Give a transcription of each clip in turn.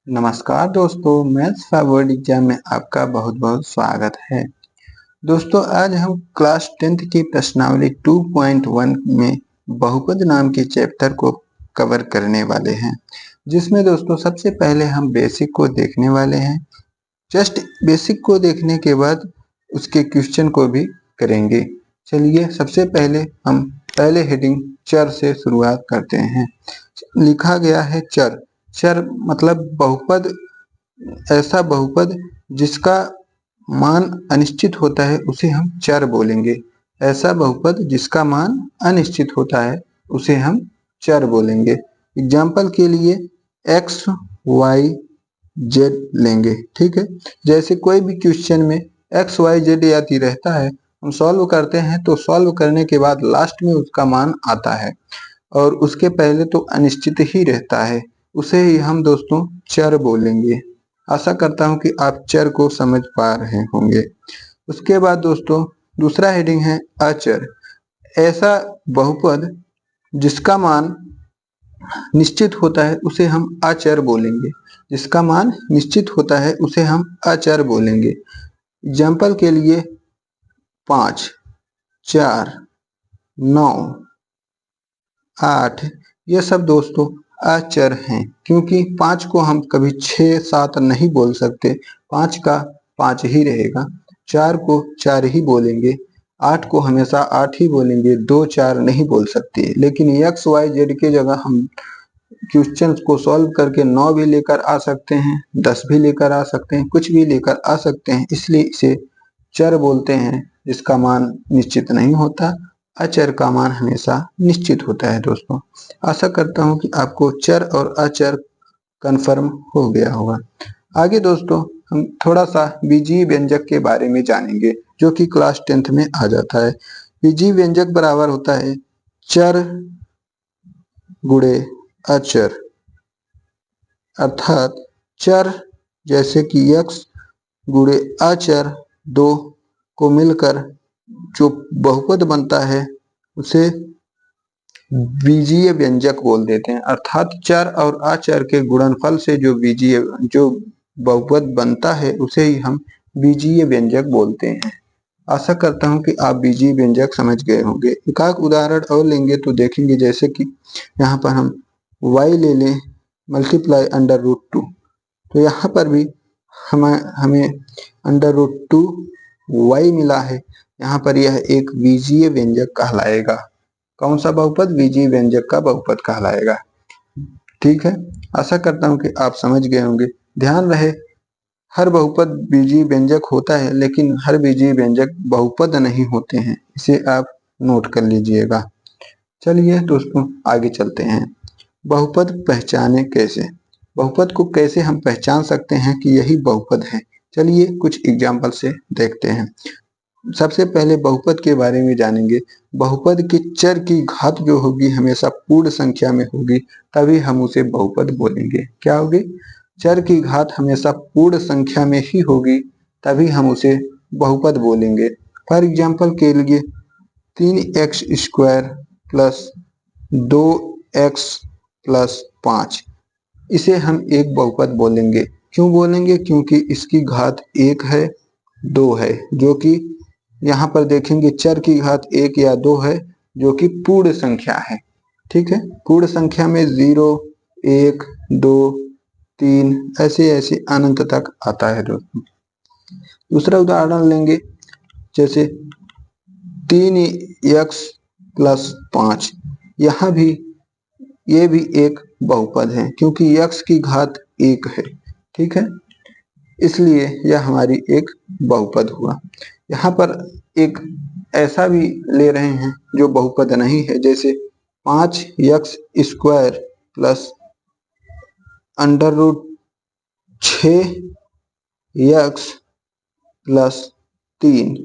नमस्कार दोस्तों, maths for board exam में आपका बहुत बहुत स्वागत है। दोस्तों, आज हम क्लास 10th की प्रश्नावली 2.1 में बहुपद नाम के चैप्टर को कवर करने वाले हैं, जिसमें दोस्तों सबसे पहले हम बेसिक को देखने वाले हैं। जस्ट बेसिक को देखने के बाद उसके क्वेश्चन को भी करेंगे। चलिए, सबसे पहले हम पहले हेडिंग चर से शुरुआत करते हैं। लिखा गया है चर। चर मतलब बहुपद, ऐसा बहुपद जिसका मान अनिश्चित होता है उसे हम चर बोलेंगे। ऐसा बहुपद जिसका मान अनिश्चित होता है उसे हम चर बोलेंगे। एग्जाम्पल के लिए एक्स वाई जेड लेंगे, ठीक है। जैसे कोई भी क्वेश्चन में एक्स वाई जेड आती रहता है, हम सॉल्व करते हैं तो सॉल्व करने के बाद लास्ट में उसका मान आता है और उसके पहले तो अनिश्चित ही रहता है, उसे ही हम दोस्तों चर बोलेंगे। आशा करता हूं कि आप चर को समझ पा रहे होंगे। उसके बाद दोस्तों दूसरा हेडिंग है अचर। ऐसा बहुपद जिसका मान निश्चित होता है उसे हम अचर बोलेंगे। जिसका मान निश्चित होता है उसे हम अचर बोलेंगे। एग्जाम्पल के लिए 5, 4, 9, 8 ये सब दोस्तों अचर हैं, क्योंकि 5 को हम कभी 6, 7 नहीं बोल सकते। 5 का 5 ही रहेगा। 4 को 4 ही बोलेंगे। 8 को हमेशा 8 ही बोलेंगे, 2, 4 नहीं बोल सकते। लेकिन एक्स वाई जेड के जगह हम क्वेश्चंस को सॉल्व करके 9 भी लेकर आ सकते हैं, 10 भी लेकर आ सकते हैं, कुछ भी लेकर आ सकते हैं। इसलिए इसे चर बोलते हैं जिसका मान निश्चित नहीं होता। अचर का मान हमेशा निश्चित होता है दोस्तों। आशा करता हूं कि आपको चर और अचर कंफर्म हो गया होगा। आगे दोस्तों हम थोड़ा सा बीजीय व्यंजक के बारे में जानेंगे, जो कि क्लास 10th में आ जाता है। बीजीय व्यंजक बराबर होता है चर गुणे अचर, अर्थात चर जैसे कि x गुणे अचर 2 को मिलकर जो बहुपद बनता है उसे बीजीय व्यंजक बोल देते हैं। अर्थात चर और अचर के गुणनफल से जो बहुपद बनता है उसे ही हम बीजीय व्यंजक बोलते हैं। आशा करता हूं कि आप बीजीय व्यंजक समझ गए होंगे। एक उदाहरण और लेंगे तो देखेंगे, जैसे कि यहाँ पर हम y ले लें मल्टीप्लाई √2, तो यहाँ पर भी हमें √2 y मिला है। यहाँ पर यह एक बीजीय व्यंजक कहलाएगा। कौन सा बहुपद? बीजीय व्यंजक का बहुपद कहलाएगा। ठीक है, आशा करता हूं कि आप समझ गए होंगे। ध्यान रहे, हर बहुपद बीजीय व्यंजक होता है, लेकिन हर बीजीय व्यंजक बहुपद नहीं होते हैं। इसे आप नोट कर लीजिएगा। चलिए दोस्तों आगे चलते हैं। बहुपद पहचाने कैसे? बहुपद को कैसे हम पहचान सकते हैं कि यही बहुपद है? चलिए कुछ एग्जाम्पल से देखते हैं। सबसे पहले बहुपद के बारे में जानेंगे। बहुपद के चर की घात जो होगी हमेशा पूर्ण संख्या में होगी, तभी हम उसे बहुपद बोलेंगे। क्या होगी? चर की घात हमेशा पूर्ण संख्या में ही होगी, तभी हम उसे बहुपद बोलेंगे। फॉर एग्जाम्पल के लिए 3x² प्लस 2x प्लस 5, इसे हम एक बहुपद बोलेंगे। क्यों बोलेंगे? क्योंकि इसकी घात 1 है, 2 है, जो कि यहाँ पर देखेंगे चर की घात 1 या 2 है, जो कि पूर्ण संख्या है। ठीक है, पूर्ण संख्या में 0, 1, 2, 3 ऐसे ऐसे अनंत तक आता है दोस्तों। दूसरा उदाहरण लेंगे, जैसे 3x प्लस 5, यहाँ भी ये भी एक बहुपद है, क्योंकि x की घात 1 है। ठीक है, इसलिए यह हमारी एक बहुपद हुआ। यहाँ पर एक ऐसा भी ले रहे हैं जो बहुपद नहीं है, जैसे 5x² प्लस √6x प्लस 3।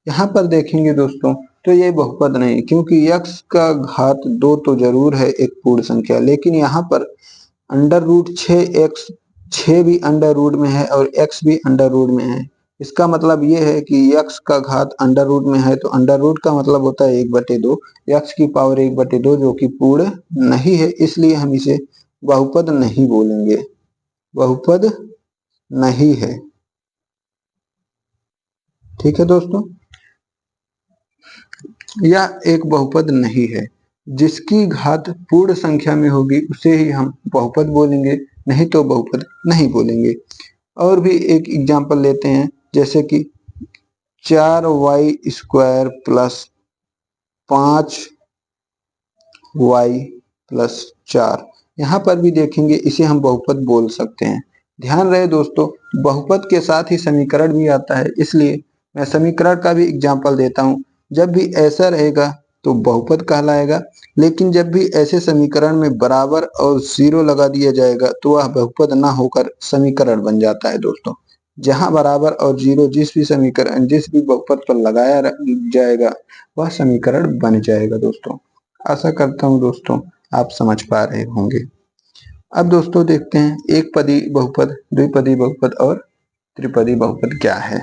यहाँ पर देखेंगे दोस्तों तो ये बहुपद नहीं, क्योंकि x का घात 2 तो जरूर है एक पूर्ण संख्या, लेकिन यहाँ पर √6x, 6 भी अंडर रूट में है और x भी अंडर रूट में है। इसका मतलब ये है कि x का घात अंडर रूट में है, तो अंडर रूट का मतलब होता है 1/2, x की पावर 1/2, जो कि पूर्ण नहीं है, इसलिए हम इसे बहुपद नहीं बोलेंगे। बहुपद नहीं है। ठीक है दोस्तों, यह एक बहुपद नहीं है। जिसकी घात पूर्ण संख्या में होगी उसे ही हम बहुपद बोलेंगे, नहीं तो बहुपद नहीं बोलेंगे। और भी एक एग्जांपल लेते हैं, जैसे कि 4y² प्लस 5y+4। यहाँ पर भी देखेंगे इसे हम बहुपद बोल सकते हैं। ध्यान रहे दोस्तों, बहुपद के साथ ही समीकरण भी आता है, इसलिए मैं समीकरण का भी एग्जांपल देता हूँ। जब भी ऐसा रहेगा तो बहुपद कहलाएगा, लेकिन जब भी ऐसे समीकरण में बराबर और जीरो लगा दिया जाएगा तो वह बहुपद ना होकर समीकरण बन जाता है दोस्तों। जहाँ बराबर और जीरो जिस भी बहुपद पर लगाया जाएगा वह समीकरण बन जाएगा दोस्तों। आशा करता हूँ दोस्तों आप समझ पा रहे होंगे। अब दोस्तों देखते हैं एक पदी बहुपद, द्विपदी बहुपद और त्रिपदी बहुपद क्या है।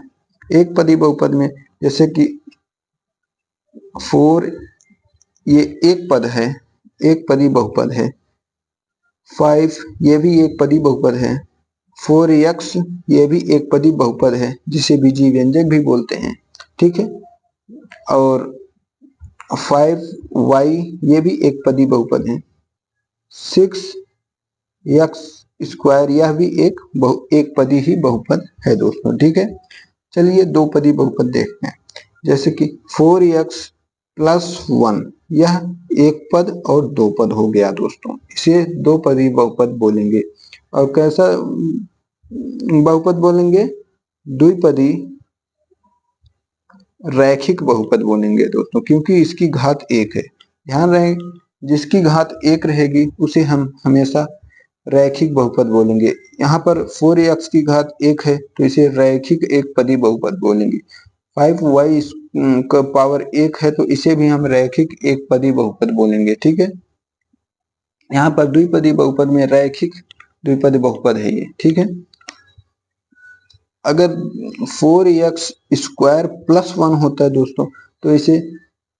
एक पदी बहुपद में जैसे कि 4 ये एक पद है, एक पदी बहुपद है। 5 ये भी एक पदी बहुपद है। 4x ये भी एक पदी बहुपद है, जिसे बीजीय व्यंजक भी बोलते हैं। ठीक है, और 5y ये भी एक पदी बहुपद है। 6x² यह भी एक पदी ही बहुपद है दोस्तों। ठीक है, चलिए दो पदी बहुपद देखते हैं। जैसे कि 4x+1 यह एक पद और दो पद हो गया दोस्तों, इसे दो पदी बहुपद बोलेंगे। और कैसा बहुपद बोलेंगे? द्विपदी रैखिक बहुपद बोलेंगे दोस्तों, क्योंकि इसकी घात एक है। ध्यान रहे, जिसकी घात एक रहेगी उसे हम हमेशा रैखिक बहुपद बोलेंगे। यहाँ पर 4x की घात एक है तो इसे रैखिक एक पदी बहुपद बोलेंगे। 5y का पावर एक है तो इसे भी हम रैखिक एक पदी बहुपद बोलेंगे। ठीक है, यहाँ पर द्विपदी बहुपद में रैखिक द्विपदी बहुपद है ये। ठीक है, अगर 4x² + 1 होता है दोस्तों तो इसे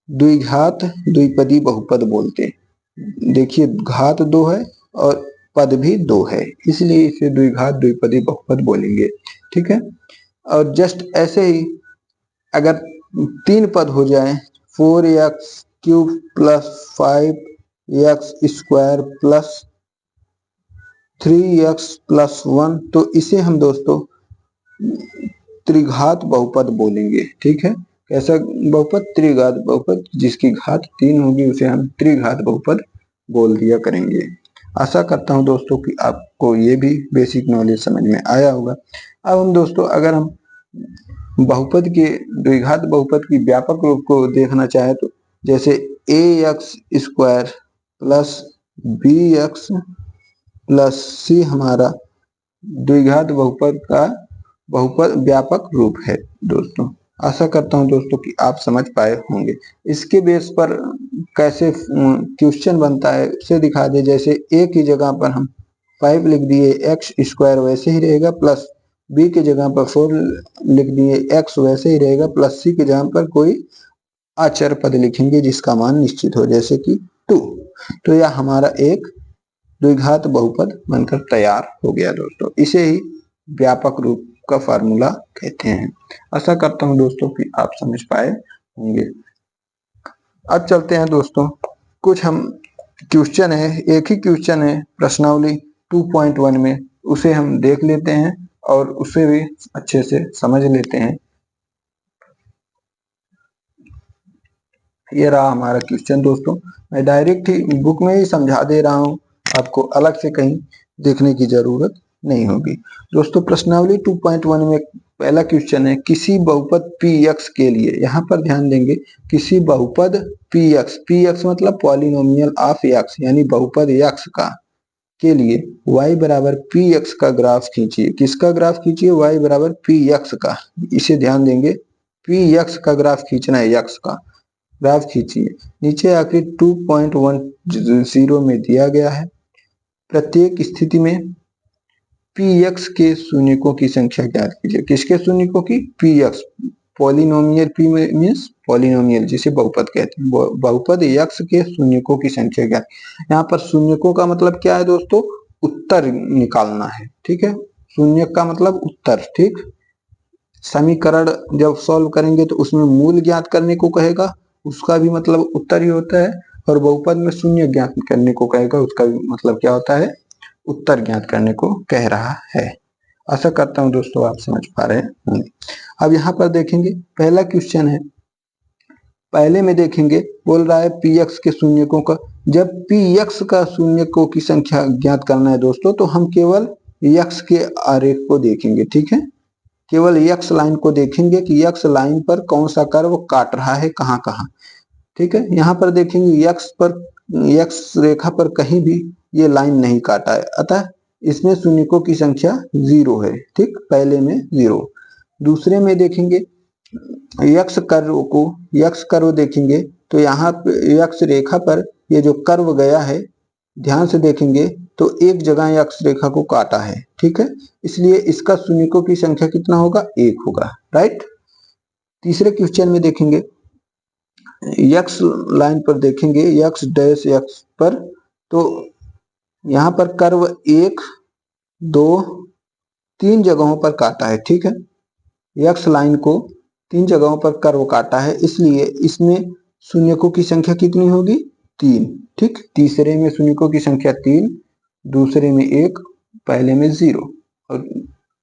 द्विघात द्विपदी बहुपद बोलते हैं। देखिए घात दो है और पद भी दो है, इसलिए इसे द्विघात द्विपदी बहुपद बोलेंगे। ठीक है, और जस्ट ऐसे ही अगर तीन पद हो जाए 4x³ + 5x² + 3x+1 तो इसे हम दोस्तों त्रिघात बहुपद बोलेंगे। ठीक है, कैसा बहुपद? त्रिघात बहुपद, जिसकी घात तीन होगी उसे हम त्रिघात बहुपद बोल दिया करेंगे। आशा करता हूं दोस्तों कि आपको ये भी बेसिक नॉलेज समझ में आया होगा। अब हम दोस्तों अगर हम बहुपद के द्विघात बहुपद की व्यापक रूप को देखना चाहे तो जैसे ax² + bx + c हमारा द्विघात बहुपद का बहुपद व्यापक रूप है दोस्तों। आशा करता हूं दोस्तों कि आप समझ पाए होंगे। इसके बेस पर कैसे क्वेश्चन बनता है उसे दिखा दे। जैसे a की जगह पर हम 5 लिख दिए, x² वैसे ही रहेगा, प्लस b की जगह पर 4 लिख दिए, x वैसे ही रहेगा, प्लस c की जगह पर कोई अचर पद लिखेंगे जिसका मान निश्चित हो, जैसे कि 2। तो यह हमारा एक द्विघात बहुपद बनकर तैयार हो गया दोस्तों। इसे ही व्यापक रूप का फार्मूला कहते हैं। आशा करता हूं दोस्तों कि आप समझ पाए होंगे। अब चलते हैं दोस्तों, कुछ हम क्वेश्चन है, एक ही क्वेश्चन है प्रश्नावली 2.1 में, उसे हम देख लेते हैं और उसे भी अच्छे से समझ लेते हैं। ये रहा हमारा क्वेश्चन दोस्तों, मैं डायरेक्ट ही बुक में ही समझा दे रहा हूँ, आपको अलग से कहीं देखने की जरूरत नहीं होगी दोस्तों। प्रश्नावली 2.1 में पहला क्वेश्चन है, किसी बहुपद px के लिए, यहाँ पर ध्यान देंगे, किसी बहुपद px मतलब पॉलिनोमियल ऑफ x यानी बहुपद x का के लिए y = px का ग्राफ खींचिए। किसका ग्राफ खींचिए? y = px का। इसे ध्यान देंगे, px का ग्राफ खींचना है, x का ग्राफ खींचिए। नीचे आखिर 2.10 में दिया गया है, प्रत्येक स्थिति में px के शून्यकों की संख्या ज्ञात कीजिए। किसके शून्यकों की? px, polynomial, p means polynomial जिसे बहुपद कहते हैं, बहुपद x के शून्यकों की संख्या ज्ञात। यहाँ पर शून्यकों का मतलब क्या है दोस्तों? उत्तर निकालना है, ठीक है। शून्य का मतलब उत्तर, ठीक। समीकरण जब सॉल्व करेंगे तो उसमें मूल ज्ञात करने को कहेगा, उसका भी मतलब उत्तर ही होता है। और बहुपद में शून्य ज्ञात करने को कहेगा, उसका भी मतलब क्या होता है, उत्तर ज्ञात करने को कह रहा है। आशा करता हूं दोस्तों आप समझ पा रहे होंगे। अब यहाँ पर देखेंगे पहला क्वेश्चन है, पहले में देखेंगे बोल रहा है पी एक्स के शून्यकों का। जब पी एक्स का शून्यकों की संख्या ज्ञात करना है दोस्तों, तो हम केवल एक्स के आरेख को देखेंगे, ठीक है। केवल एक्स लाइन को देखेंगे कि एक्स लाइन पर कौन सा कर्व काट रहा है, कहाँ कहाँ, ठीक है। यहाँ पर देखेंगे एक्स रेखा पर कहीं भी ये लाइन नहीं काटा है, अतः इसमें शून्यकों की संख्या 0 है, ठीक। पहले में 0। दूसरे में देखेंगे यक्स कर्व देखेंगे तो यहाँ यक्स रेखा पर ये जो कर्व गया है, ध्यान से देखेंगे तो एक जगह यक्स रेखा को काटा है, ठीक है। इसलिए इसका शून्यकों की संख्या कितना होगा, 1 होगा, राइट। तीसरे क्वेश्चन में देखेंगे यक्स लाइन पर देखेंगे यक्स डैश एक्स पर, तो यहाँ पर कर्व 1 2 3 जगहों पर काटा है, ठीक है। यक्स लाइन को 3 जगहों पर कर्व काटा है, इसलिए इसमें शून्यकों की संख्या कितनी होगी, 3, ठीक। तीसरे में शून्यकों की संख्या 3, दूसरे में 1, पहले में 0। और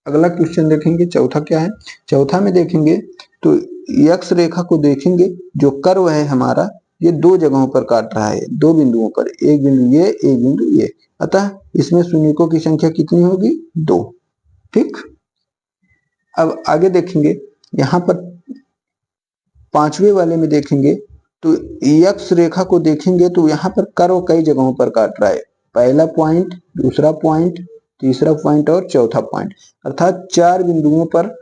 अगला क्वेश्चन देखेंगे चौथा क्या है। चौथा में देखेंगे तो यक्स रेखा को देखेंगे, जो कर्व है हमारा ये 2 जगहों पर काट रहा है, 2 बिंदुओं पर, एक बिंदु ये, एक बिंदु ये, अतः इसमें शून्यकों की संख्या कितनी होगी, 2, ठीक। अब आगे देखेंगे यहाँ पर पांचवे वाले में देखेंगे तो यक्स रेखा को देखेंगे तो यहाँ पर कर्व कई जगहों पर काट रहा है, पहला पॉइंट, दूसरा पॉइंट, तीसरा पॉइंट और चौथा पॉइंट, अर्थात 4 बिंदुओं पर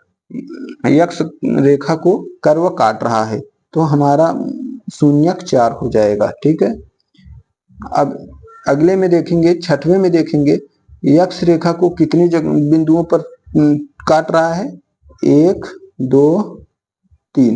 यक्स रेखा को कर्व काट रहा है, तो हमारा शून्यक 4 हो जाएगा, ठीक है। अब अगले में देखेंगे, छठवें में देखेंगे यक्स रेखा को कितनी बिंदुओं पर काट रहा है, 1 2 3,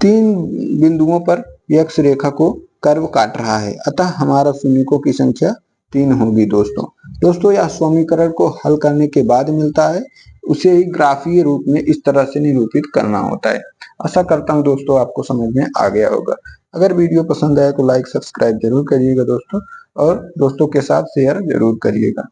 3 बिंदुओं पर यक्स रेखा को कर्व काट रहा है, अतः हमारा शून्यकों की संख्या 3 होगी दोस्तों यह समीकरण को हल करने के बाद मिलता है, उसे ही ग्राफीय रूप में इस तरह से निरूपित करना होता है। आशा करता हूं दोस्तों आपको समझ में आ गया होगा। अगर वीडियो पसंद आए तो लाइक सब्सक्राइब जरूर करिएगा दोस्तों, और दोस्तों के साथ शेयर जरूर करिएगा।